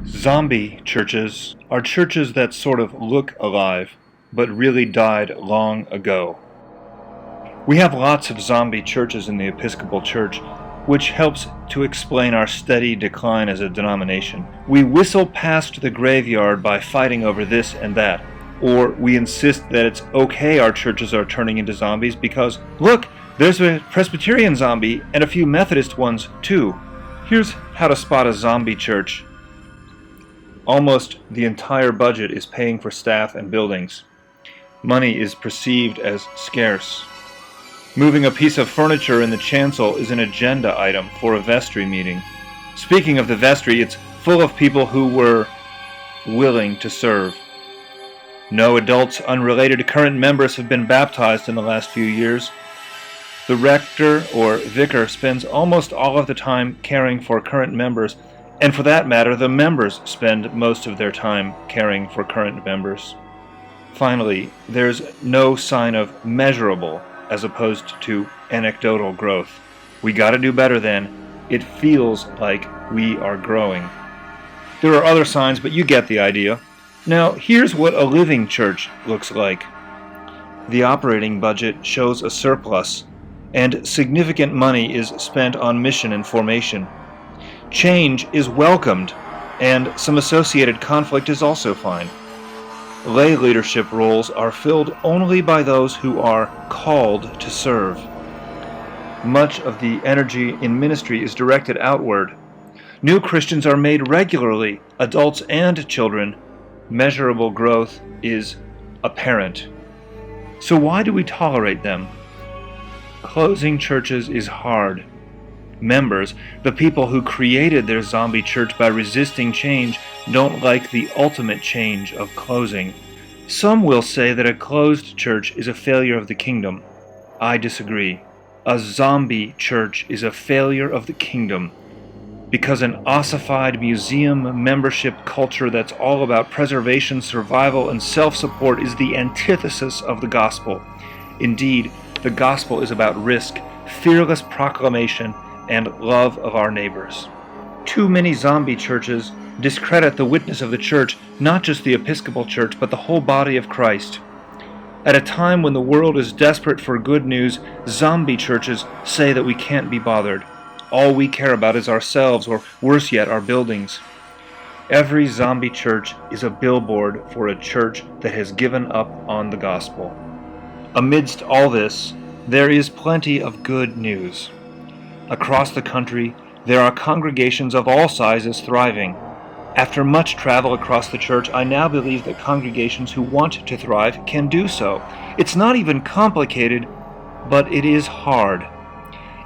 Zombie churches are churches that sort of look alive, but really died long ago. We have lots of zombie churches in the Episcopal Church, which helps to explain our steady decline as a denomination. We whistle past the graveyard by fighting over this and that, or we insist that it's okay our churches are turning into zombies because, look, there's a Presbyterian zombie and a few Methodist ones too. Here's how to spot a zombie church. Almost the entire budget is paying for staff and buildings. Money is perceived as scarce. Moving a piece of furniture in the chancel is an agenda item for a vestry meeting. Speaking of the vestry, it's full of people who were willing to serve. No adults unrelated to current members have been baptized in the last few years. The rector or vicar spends almost all of the time caring for current members, and for that matter, the members spend most of their time caring for current members. Finally, there's no sign of measurable as opposed to anecdotal growth. We gotta do better then. It feels like we are growing. There are other signs, but you get the idea. Now, here's what a living church looks like. The operating budget shows a surplus, and significant money is spent on mission and formation. Change is welcomed, and some associated conflict is also fine. Lay leadership roles are filled only by those who are called to serve. Much of the energy in ministry is directed outward. New Christians are made regularly, adults and children. Measurable growth is apparent. So why do we tolerate them? Closing churches is hard. Members, the people who created their zombie church by resisting change, don't like the ultimate change of closing. Some will say that a closed church is a failure of the kingdom. I disagree. A zombie church is a failure of the kingdom, because an ossified museum membership culture that's all about preservation, survival, and self-support is the antithesis of the gospel. Indeed, the gospel is about risk, fearless proclamation, and love of our neighbors. Too many zombie churches discredit the witness of the church, not just the Episcopal Church, but the whole body of Christ. At a time when the world is desperate for good news, zombie churches say that we can't be bothered. All we care about is ourselves, or worse yet, our buildings. Every zombie church is a billboard for a church that has given up on the gospel. Amidst all this, there is plenty of good news. Across the country, there are congregations of all sizes thriving. After much travel across the church, I now believe that congregations who want to thrive can do so. It's not even complicated, but it is hard.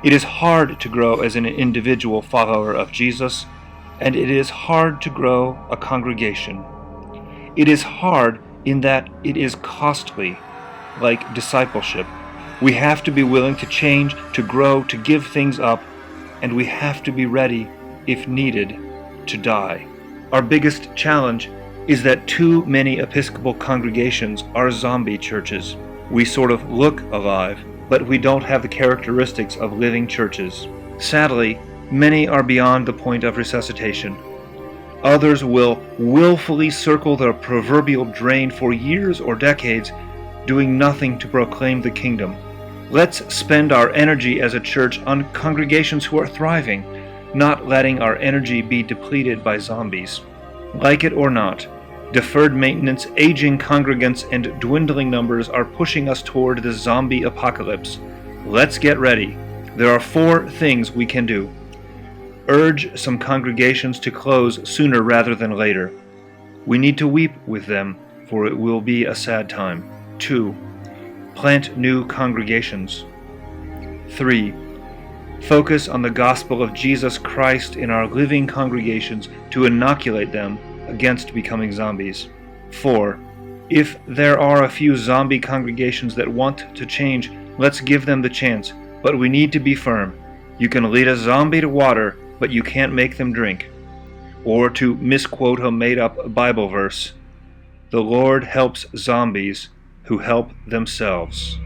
It is hard to grow as an individual follower of Jesus, and it is hard to grow a congregation. It is hard in that it is costly, like discipleship. We have to be willing to change, to grow, to give things up, and we have to be ready, if needed, to die. Our biggest challenge is that too many Episcopal congregations are zombie churches. We sort of look alive, but we don't have the characteristics of living churches. Sadly, many are beyond the point of resuscitation. Others will willfully circle the proverbial drain for years or decades, doing nothing to proclaim the kingdom. Let's spend our energy as a church on congregations who are thriving, not letting our energy be depleted by zombies. Like it or not, deferred maintenance, aging congregants, and dwindling numbers are pushing us toward the zombie apocalypse. Let's get ready. There are 4 things we can do. Urge some congregations to close sooner rather than later. We need to weep with them, for it will be a sad time. 2. Plant new congregations. 3. Focus on the gospel of Jesus Christ in our living congregations to inoculate them against becoming zombies. 4. If there are a few zombie congregations that want to change, let's give them the chance, but we need to be firm. You can lead a zombie to water, but you can't make them drink. Or to misquote a made-up Bible verse, the Lord helps zombies who help themselves.